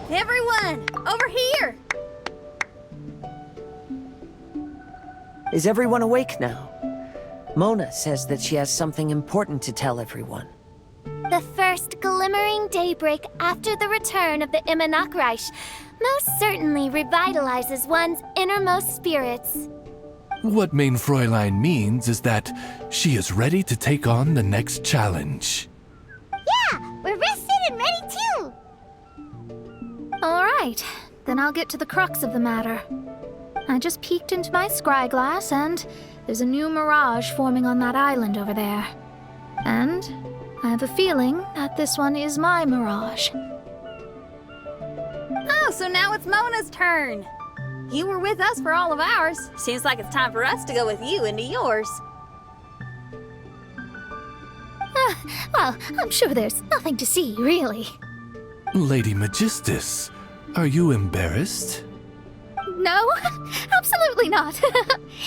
Everyone, over here! Is everyone awake now? Mona says that she has something important to tell everyone. The first glimmering daybreak after the return of the Immanakreich most certainly revitalizes one's innermost spirits. What Main Fräulein means is that she is ready to take on the next challenge. Yeah, we're rested and ready too! Alright, then I'll get to the crux of the matter. I just peeked into my scry glass and there's a new mirage forming on that island over there. And I have a feeling that this one is my mirage. Oh, so now it's Mona's turn. You were with us for all of ours. Seems like it's time for us to go with you into yours. Well, I'm sure there's nothing to see, really. Lady Magistus, are you embarrassed? No, absolutely not.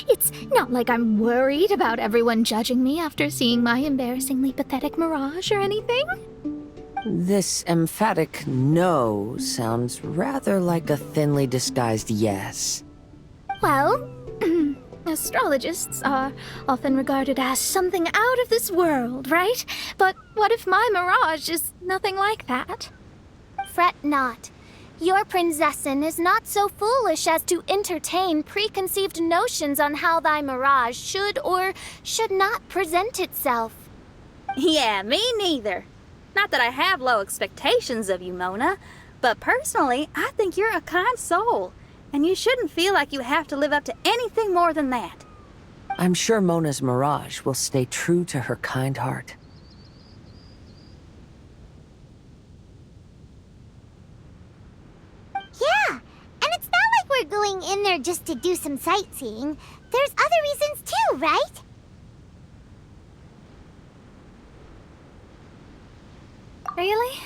It's not like I'm worried about everyone judging me after seeing my embarrassingly pathetic mirage or anything. This emphatic no sounds rather like a thinly disguised yes. Well, astrologists are often regarded as something out of this world, right? But what if my mirage is nothing like that? Fret not. Your prinzessin is not so foolish as to entertain preconceived notions on how thy mirage should or should not present itself. Yeah, me neither. Not that I have low expectations of you, Mona, but personally, I think you're a kind soul, and you shouldn't feel like you have to live up to anything more than that. I'm sure Mona's mirage will stay true to her kind heart. Yeah, and it's not like we're going in there just to do some sightseeing. There's other reasons too, right? Really?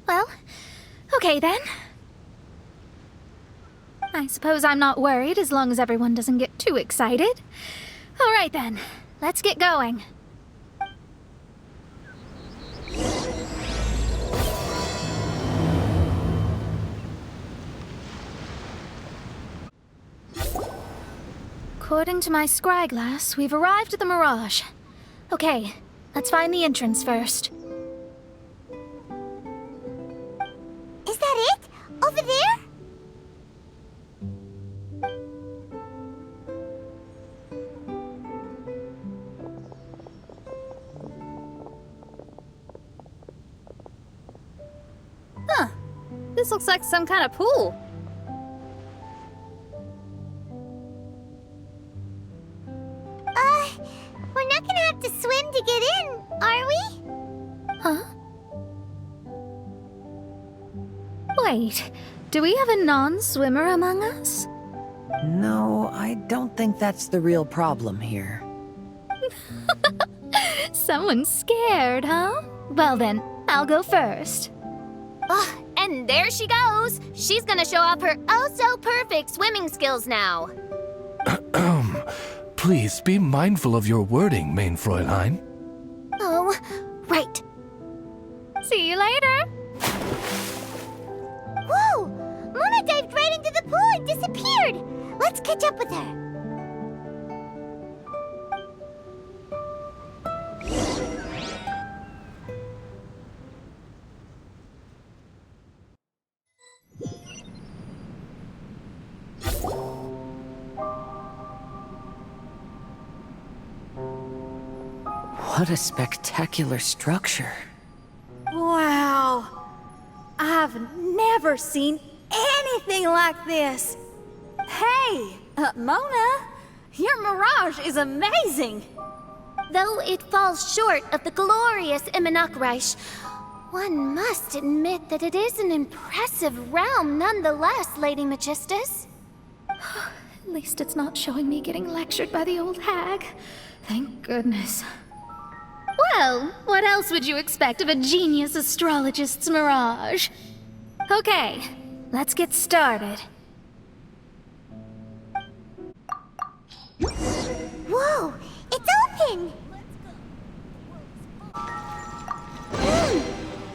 Well, okay then. I suppose I'm not worried as long as everyone doesn't get too excited. Alright then, let's get going. According to my scry glass, we've arrived at the Mirage. Okay, let's find the entrance first. Is that it? Over there? Huh. This looks like some kind of pool. We're not gonna have to swim to get in, are we? Huh? Wait, do we have a non-swimmer among us? No, I don't think that's the real problem here. Someone's scared, huh? Well then, I'll go first. Oh, and there she goes. She's gonna show off her oh-so-perfect swimming skills now. Please be mindful of your wording, Main Fräulein. Oh, right. See you later! Whoa! Mona dived right into the pool and disappeared. Let's catch up with her. What a spectacular structure. Wow. I've never seen anything like this. Hey, Mona, your mirage is amazing. Though it falls short of the glorious Immanakreich, one must admit that it is an impressive realm nonetheless, Lady Magistus. At least it's not showing me getting lectured by the old hag. Thank goodness. Well, what else would you expect of a genius astrologist's mirage? Okay, let's get started. Whoa! It's open!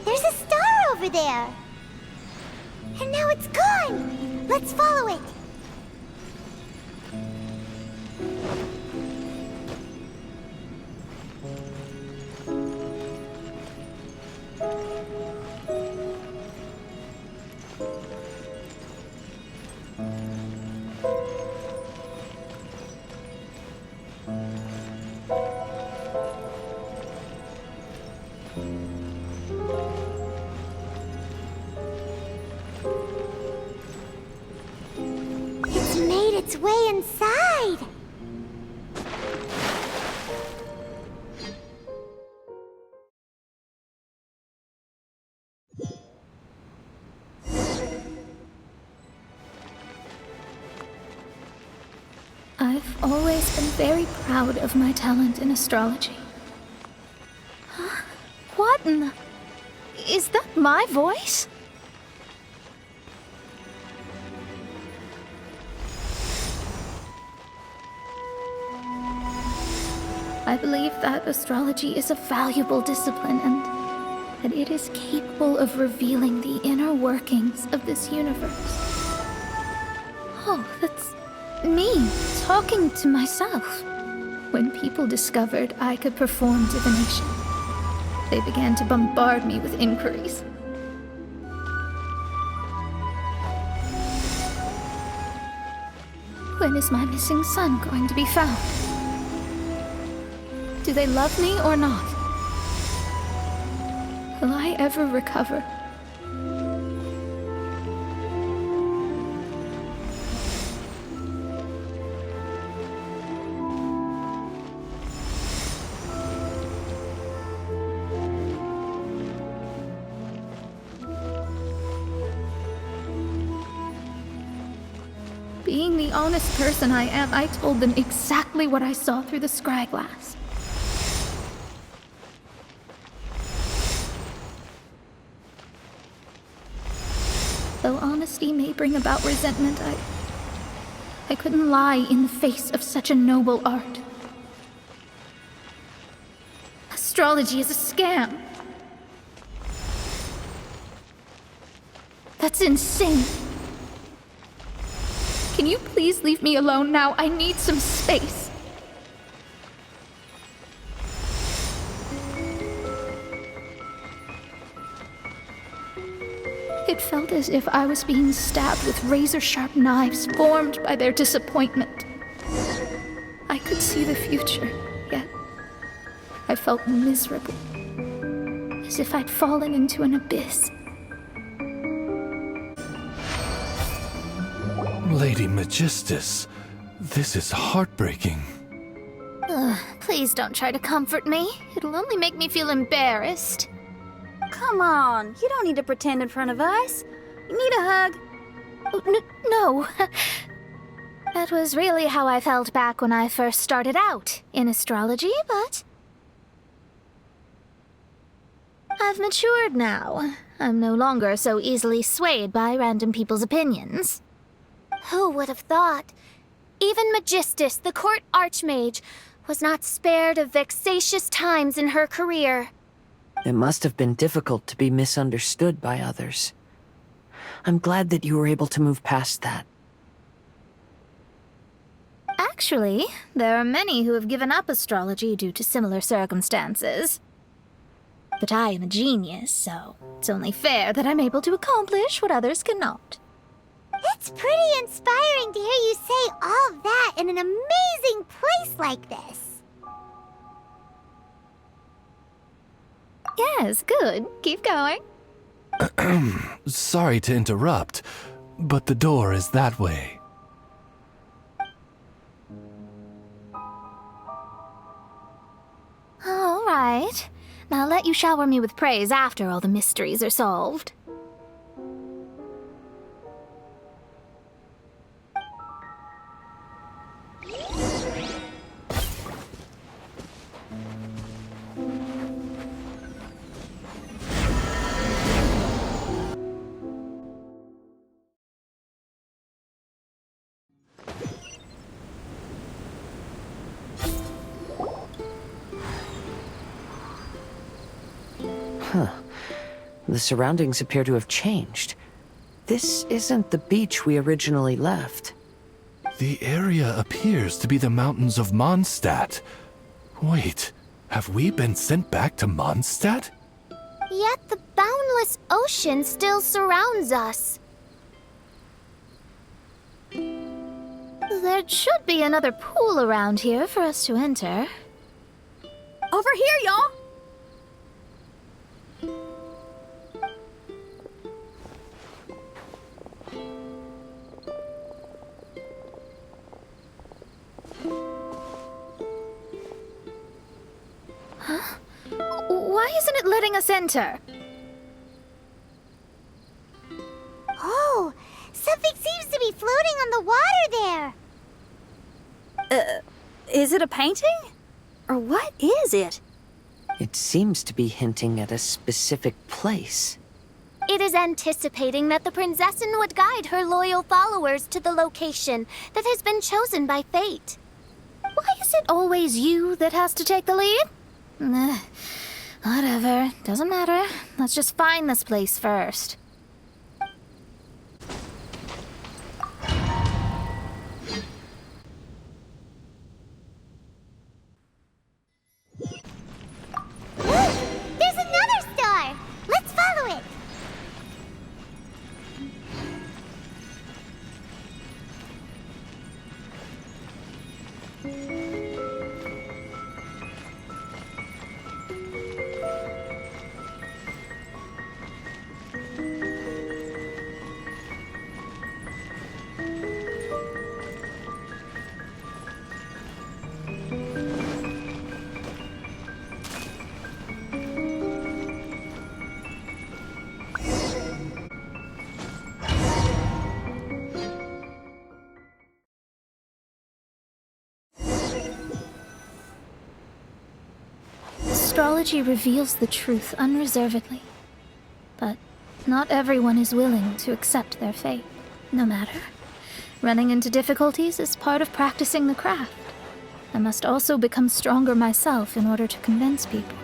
There's a star over there! And now it's gone! Let's follow it! It's made its way inside! I've always been very proud of my talent in astrology. Huh? What in the... Is that my voice? I believe that astrology is a valuable discipline and that it is capable of revealing the inner workings of this universe. Oh, that's me talking to myself. When people discovered I could perform divination, they began to bombard me with inquiries. When is my missing son going to be found? Do they love me or not? Will I ever recover? Being the honest person I am, I told them exactly what I saw through the scryglass. Though honesty may bring about resentment, I couldn't lie in the face of such a noble art. Astrology is a scam. That's insane. Can you please leave me alone now? I need some space. It felt as if I was being stabbed with razor-sharp knives formed by their disappointment. I could see the future, yet I felt miserable, as if I'd fallen into an abyss. Lady Magistus, this is heartbreaking. Please don't try to comfort me. It'll only make me feel embarrassed. Come on, you don't need to pretend in front of us. You need a hug. No. That was really how I felt back when I first started out in astrology, but I've matured now. I'm no longer so easily swayed by random people's opinions. Who would have thought? Even Magistus, the court archmage, was not spared of vexatious times in her career. It must have been difficult to be misunderstood by others. I'm glad that you were able to move past that. Actually, there are many who have given up astrology due to similar circumstances. But I am a genius, so it's only fair that I'm able to accomplish what others cannot. It's pretty inspiring to hear you say all that in an amazing place like this. Yes, good. Keep going. Sorry to interrupt, but the door is that way. All right. Now I'll let you shower me with praise after all the mysteries are solved. The surroundings appear to have changed. This isn't the beach we originally left. The area appears to be the mountains of Mondstadt. Wait, have we been sent back to Mondstadt? Yet the boundless ocean still surrounds us. There should be another pool around here for us to enter. Over here, y'all! Why isn't it letting us enter? Oh, something seems to be floating on the water there. Is it a painting? Or what is it? It seems to be hinting at a specific place. It is anticipating that the Princessin would guide her loyal followers to the location that has been chosen by fate. Why is it always you that has to take the lead? Whatever, doesn't matter. Let's just find this place first. There's another star! Let's follow it! Astrology reveals the truth unreservedly. But not everyone is willing to accept their fate, no matter. Running into difficulties is part of practicing the craft. I must also become stronger myself in order to convince people.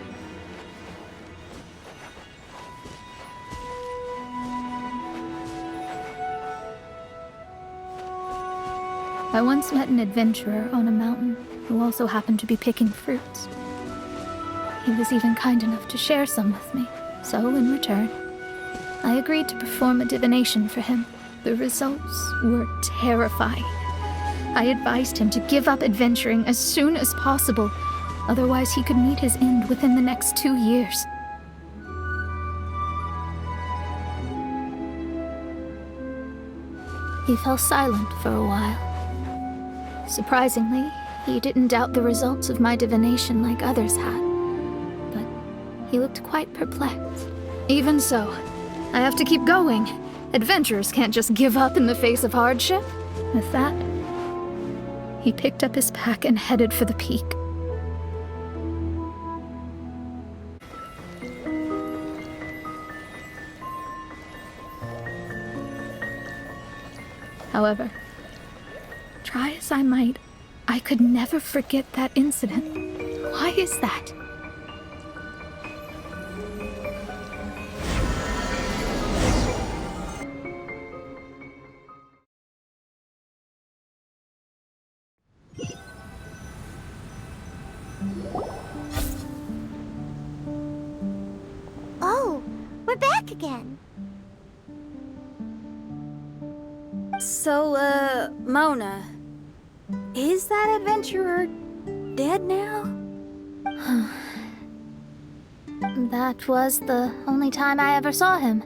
I once met an adventurer on a mountain who also happened to be picking fruits. He was even kind enough to share some with me, so in return, I agreed to perform a divination for him. The results were terrifying. I advised him to give up adventuring as soon as possible, otherwise he could meet his end within the next 2 years. He fell silent for a while. Surprisingly, he didn't doubt the results of my divination like others had. But he looked quite perplexed. Even so, I have to keep going. Adventurers can't just give up in the face of hardship. With that, he picked up his pack and headed for the peak. However, try as I might, I could never forget that incident. Why is that? Oh, we're back again. So, Mona, is that adventurer dead now? That was the only time I ever saw him.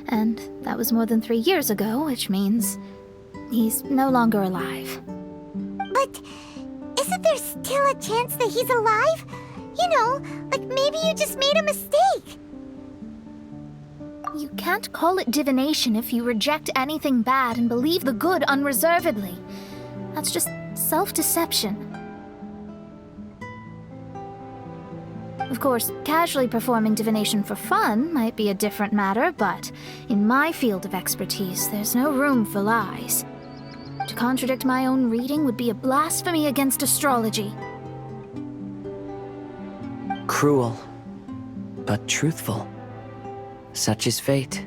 And that was more than 3 years ago, which means he's no longer alive. But isn't there still a chance that he's alive? You know, like maybe you just made a mistake. You can't call it divination if you reject anything bad and believe the good unreservedly. That's just self-deception. Of course, casually performing divination for fun might be a different matter, but in my field of expertise, there's no room for lies. To contradict my own reading would be a blasphemy against astrology. Cruel, but truthful. Such is fate.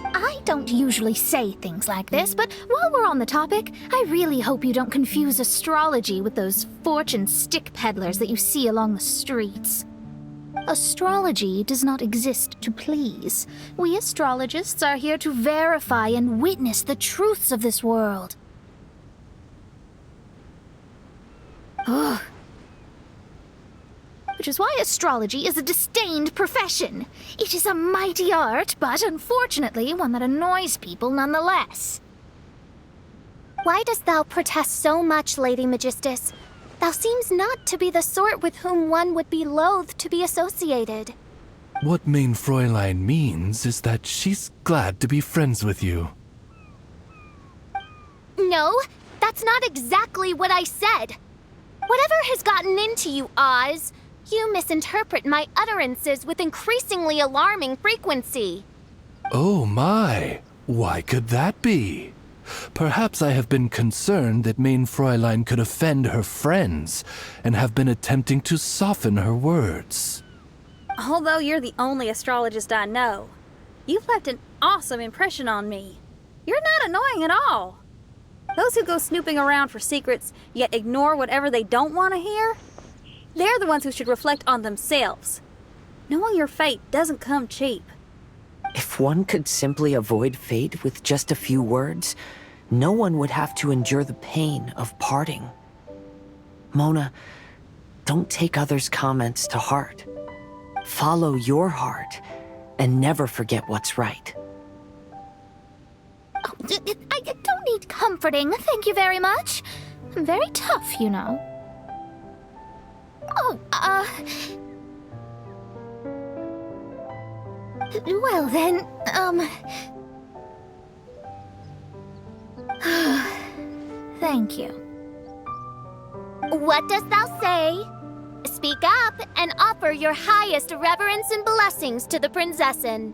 I don't usually say things like this, but while we're on the topic, I really hope you don't confuse astrology with those fortune stick peddlers that you see along the streets. Astrology does not exist to please. We astrologists are here to verify and witness the truths of this world. Ugh. Which is why astrology is a disdained profession. It is a mighty art, but unfortunately one that annoys people nonetheless. Why dost thou protest so much, Lady Magistus? Thou seems not to be the sort with whom one would be loath to be associated. What Mein Fräulein means is that she's glad to be friends with you. No, that's not exactly what I said. Whatever has gotten into you, Oz, you misinterpret my utterances with increasingly alarming frequency. Oh my, why could that be? Perhaps I have been concerned that Mein Fräulein could offend her friends and have been attempting to soften her words. Although you're the only astrologist I know, you've left an awesome impression on me. You're not annoying at all. Those who go snooping around for secrets, yet ignore whatever they don't want to hear, they're the ones who should reflect on themselves. Knowing your fate doesn't come cheap. If one could simply avoid fate with just a few words, no one would have to endure the pain of parting. Mona, don't take others' comments to heart. Follow your heart and never forget what's right. Oh, I don't need comforting, thank you very much. I'm very tough, you know. Oh, well then, thank you. What dost thou say? Speak up and offer your highest reverence and blessings to the Prinzessin.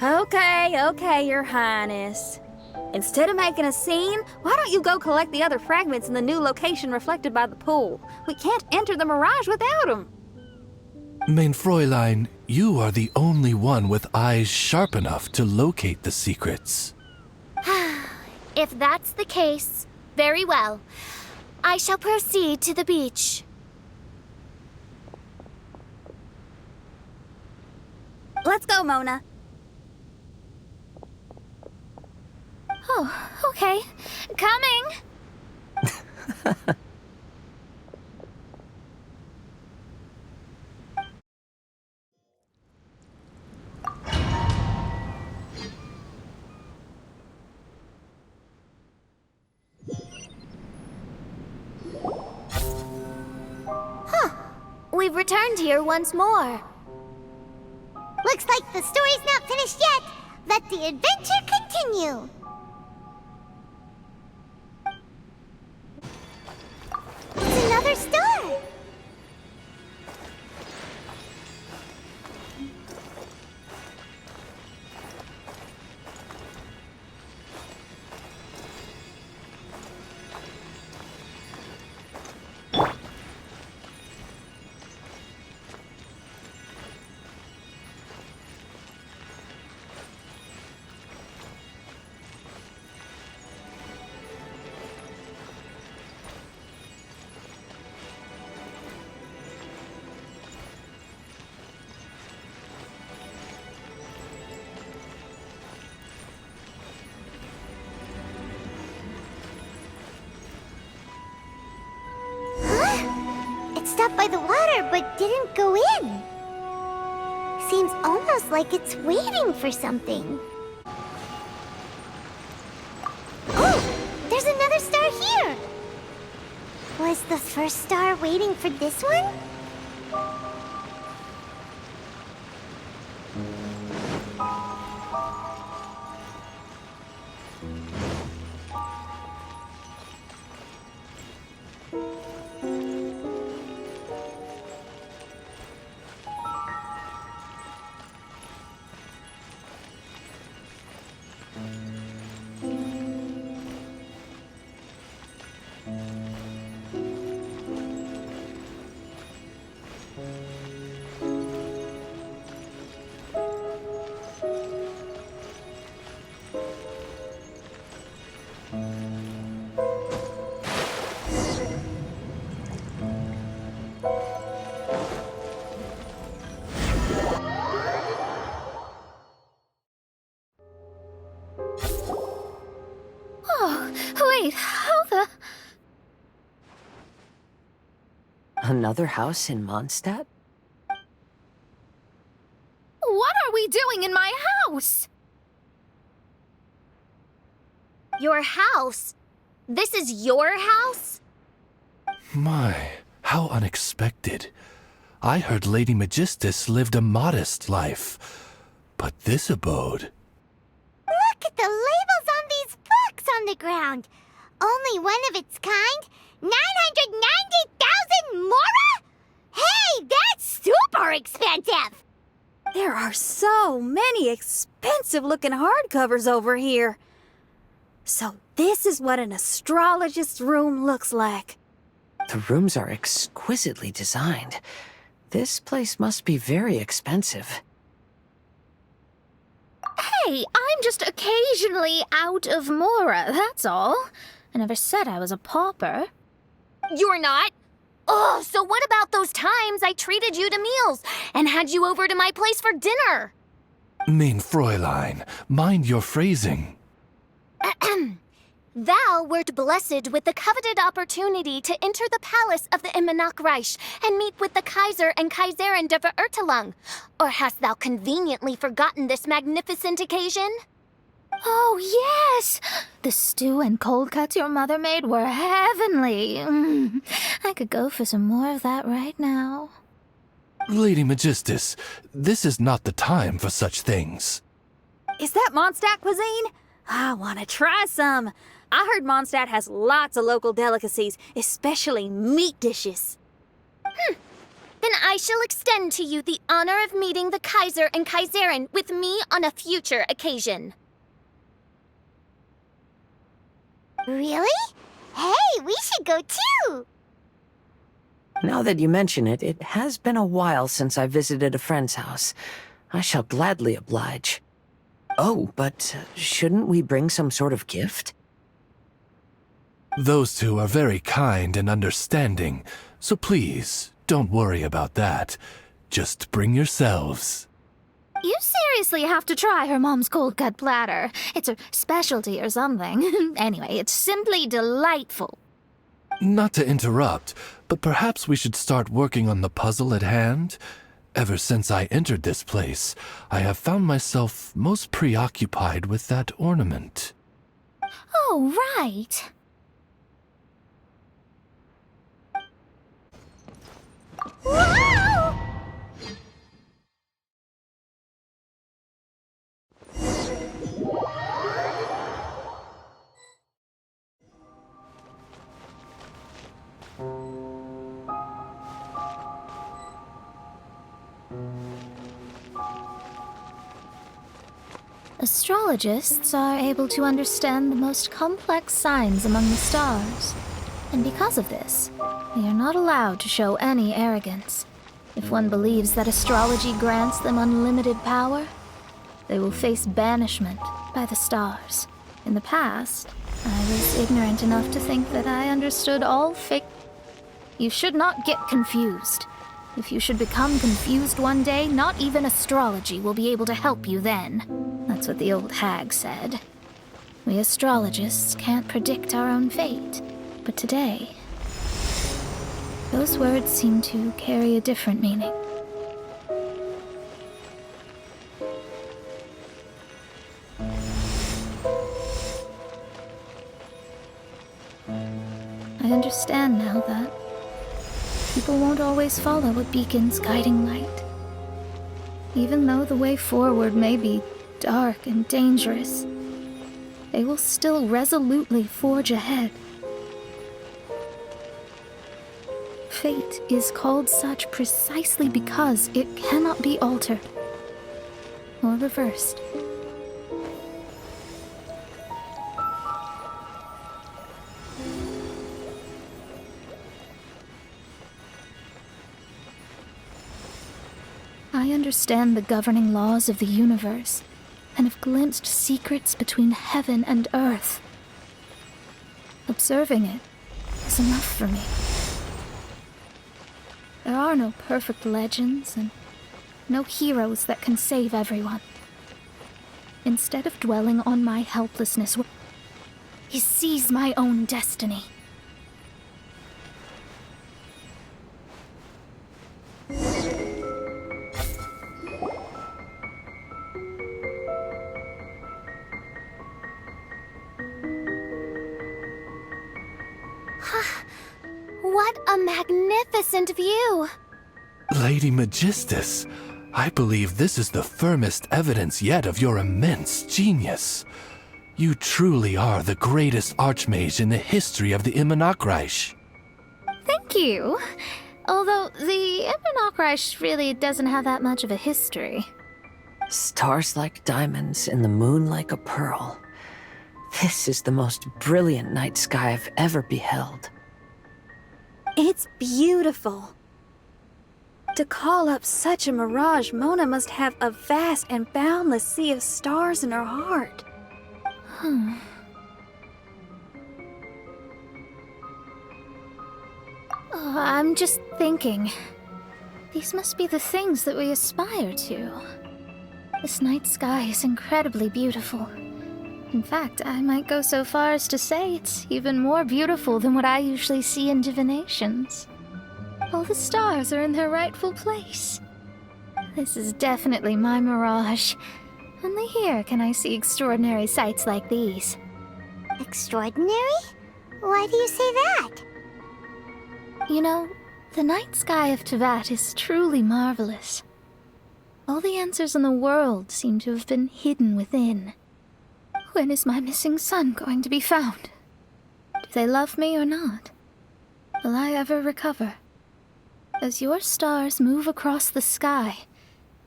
Okay, Your Highness. Instead of making a scene, why don't you go collect the other fragments in the new location reflected by the pool? We can't enter the Mirage without them. Mein Fräulein, you are the only one with eyes sharp enough to locate the secrets. If that's the case, very well. I shall proceed to the beach. Let's go, Mona. Oh, okay. Coming! We've returned here once more. Looks like the story's not finished yet. Let the adventure continue. It's another star. It stopped by the water, but didn't go in. Seems almost like it's waiting for something. Oh, there's another star here. Was the first star waiting for this one? Oh, wait, how the... Another house in Mondstadt? What are we doing in my house? Your house? This is your house? My, how unexpected. I heard Lady Magistus lived a modest life, but this abode... Look at the labels on these books on the ground. Only one of its kind? 990,000 mora? Hey, that's super expensive! There are so many expensive-looking hardcovers over here. So this is what an astrologist's room looks like. The rooms are exquisitely designed. This place must be very expensive. Hey, I'm just occasionally out of mora, that's all. I never said I was a pauper. You're not? Oh, so what about those times I treated you to meals and had you over to my place for dinner? Mein Fräulein, mind your phrasing. Thou wert blessed with the coveted opportunity to enter the palace of the Immenachreich and meet with the Kaiser and Kaiserin der Verurteilung. Or hast thou conveniently forgotten this magnificent occasion? Oh, yes! The stew and cold cuts your mother made were heavenly. I could go for some more of that right now. Lady Magistus, this is not the time for such things. Is that Mondstadt cuisine? I want to try some. I heard Mondstadt has lots of local delicacies, especially meat dishes. Then I shall extend to you the honor of meeting the Kaiser and Kaiserin with me on a future occasion. Really? Hey, we should go too! Now that you mention it, it has been a while since I visited a friend's house. I shall gladly oblige. Oh, but shouldn't we bring some sort of gift? Those two are very kind and understanding, so please, don't worry about that. Just bring yourselves. You seriously have to try her mom's cold cut platter. It's her specialty or something. Anyway, it's simply delightful. Not to interrupt, but perhaps we should start working on the puzzle at hand? Ever since I entered this place, I have found myself most preoccupied with that ornament. Oh, right. Whoa! Astrologists are able to understand the most complex signs among the stars. And because of this, they are not allowed to show any arrogance. If one believes that astrology grants them unlimited power, they will face banishment by the stars. In the past, I was ignorant enough to think that I understood all fate. You should not get confused. If you should become confused one day, not even astrology will be able to help you then. That's what the old hag said. We astrologists can't predict our own fate. But today, those words seem to carry a different meaning. I understand now that people won't always follow a beacon's guiding light. Even though the way forward may be dark and dangerous, they will still resolutely forge ahead. Fate is called such precisely because it cannot be altered or reversed. I understand the governing laws of the universe and have glimpsed secrets between heaven and earth. Observing it is enough for me. There are no perfect legends and no heroes that can save everyone. Instead of dwelling on my helplessness, is seize my own destiny. What a magnificent view! Lady Magistus, I believe this is the firmest evidence yet of your immense genius. You truly are the greatest archmage in the history of the Immonokreich. Thank you. Although the Immonokreich really doesn't have that much of a history. Stars like diamonds and the moon like a pearl. This is the most brilliant night sky I've ever beheld. It's beautiful. To call up such a mirage, Mona must have a vast and boundless sea of stars in her heart. Oh, I'm just thinking. These must be the things that we aspire to. This night sky is incredibly beautiful. In fact, I might go so far as to say it's even more beautiful than what I usually see in divinations. All the stars are in their rightful place. This is definitely my mirage. Only here can I see extraordinary sights like these. Extraordinary? Why do you say that? You know, the night sky of Tevat is truly marvelous. All the answers in the world seem to have been hidden within. When is my missing son going to be found? Do they love me or not? Will I ever recover? As your stars move across the sky,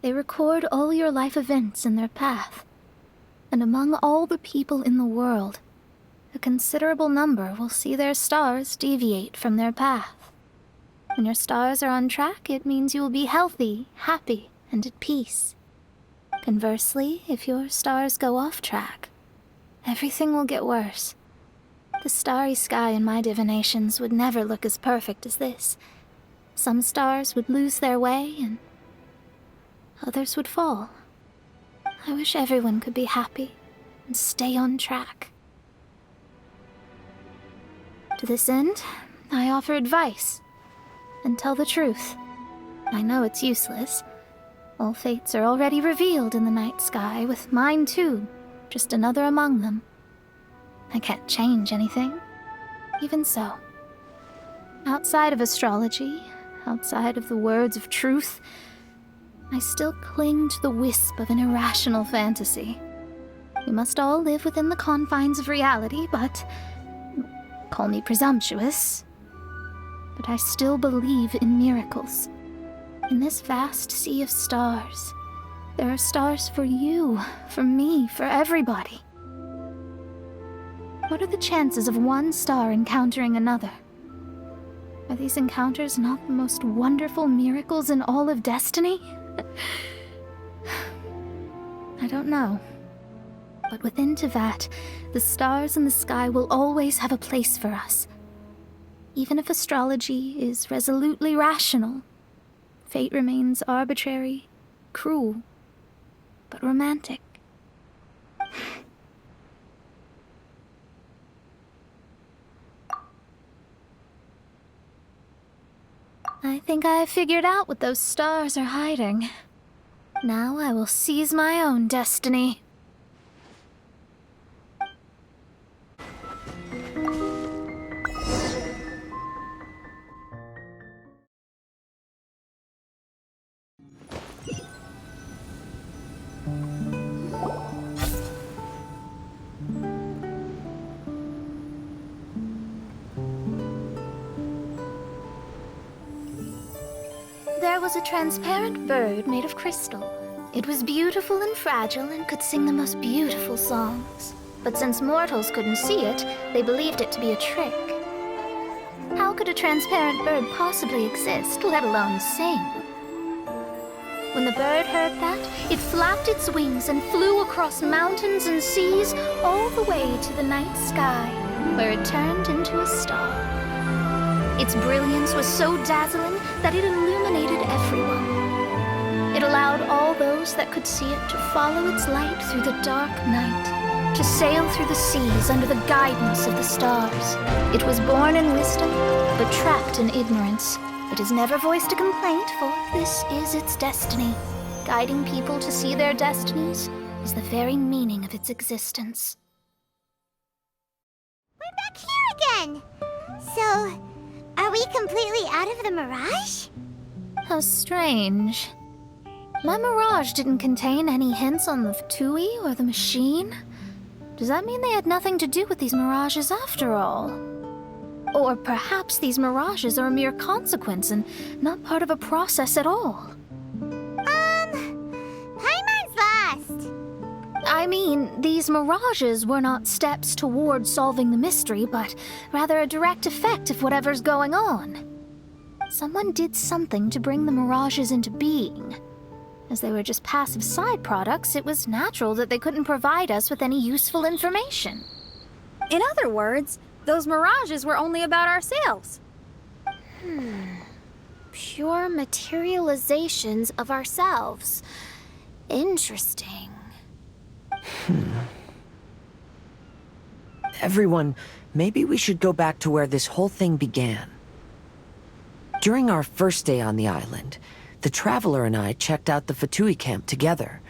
they record all your life events in their path. And among all the people in the world, a considerable number will see their stars deviate from their path. When your stars are on track, it means you will be healthy, happy, and at peace. Conversely, if your stars go off track, everything will get worse. The starry sky in my divinations would never look as perfect as this. Some stars would lose their way, and others would fall. I wish everyone could be happy and stay on track. To this end, I offer advice and tell the truth. I know it's useless. All fates are already revealed in the night sky, with mine too, just another among them. I can't change anything. Even so, outside of astrology, outside of the words of truth, I still cling to the wisp of an irrational fantasy. We must all live within the confines of reality, but call me presumptuous. But I still believe in miracles. In this vast sea of stars, there are stars for you, for me, for everybody. What are the chances of one star encountering another? Are these encounters not the most wonderful miracles in all of destiny? I don't know. But within Tevat, the stars in the sky will always have a place for us. Even if astrology is resolutely rational, fate remains arbitrary, cruel, but romantic. I think I have figured out what those stars are hiding. Now I will seize my own destiny. There was a transparent bird made of crystal. It was beautiful and fragile and could sing the most beautiful songs. But since mortals couldn't see it, they believed it to be a trick. How could a transparent bird possibly exist, let alone sing? When the bird heard that, it flapped its wings and flew across mountains and seas all the way to the night sky, where it turned into a star. Its brilliance was so dazzling that it illuminated everyone. It allowed all those that could see it to follow its light through the dark night, to sail through the seas under the guidance of the stars. It was born in wisdom, but trapped in ignorance. It has never voiced a complaint, for this is its destiny. Guiding people to see their destinies is the very meaning of its existence. We're back here again! So, are we completely out of the mirage? How strange. My mirage didn't contain any hints on the Fatui or the machine. Does that mean they had nothing to do with these mirages after all? Or perhaps these mirages are a mere consequence and not part of a process at all? Paimon's lost. I mean, these mirages were not steps towards solving the mystery, but rather a direct effect of whatever's going on. Someone did something to bring the mirages into being. As they were just passive side products, it was natural that they couldn't provide us with any useful information. In other words, those mirages were only about ourselves. Pure materializations of ourselves. Interesting. Everyone, maybe we should go back to where this whole thing began. During our first day on the island, the Traveler and I checked out the Fatui camp together.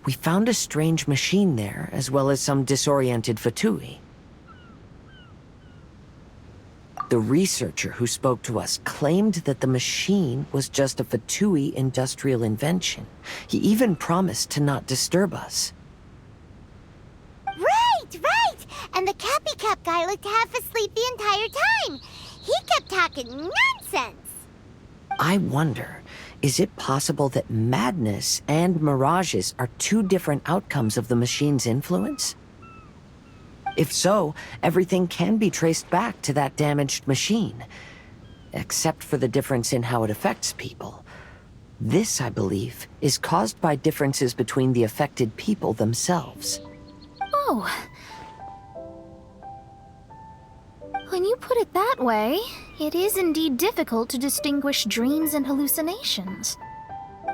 We found a strange machine there, as well as some disoriented Fatui. The researcher who spoke to us claimed that the machine was just a Fatui industrial invention. He even promised to not disturb us. Right! And the Cappy Cap guy looked half asleep the entire time. He kept talking nonsense. I wonder, is it possible that madness and mirages are two different outcomes of the machine's influence? If so, everything can be traced back to that damaged machine, except for the difference in how it affects people. This, I believe, is caused by differences between the affected people themselves. Oh. When you put it that way, it is indeed difficult to distinguish dreams and hallucinations.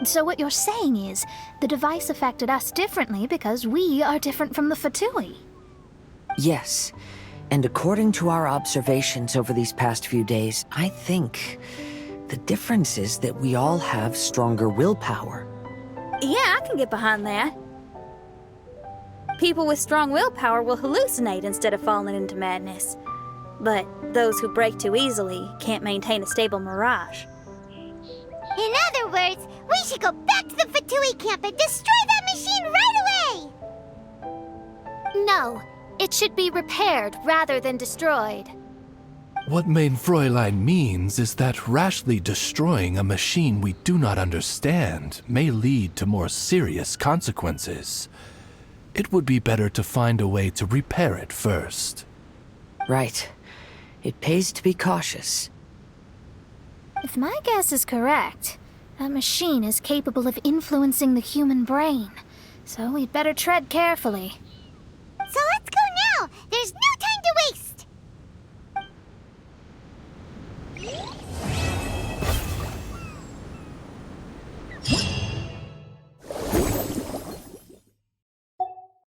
So what you're saying is, the device affected us differently because we are different from the Fatui. Yes, and according to our observations over these past few days, I think the difference is that we all have stronger willpower. Yeah, I can get behind that. People with strong willpower will hallucinate instead of falling into madness. But those who break too easily can't maintain a stable mirage. In other words, we should go back to the Fatui camp and destroy that machine right away! No, it should be repaired rather than destroyed. What Main Fräulein means is that rashly destroying a machine we do not understand may lead to more serious consequences. It would be better to find a way to repair it first. Right. It pays to be cautious. If my guess is correct, that machine is capable of influencing the human brain, so we'd better tread carefully.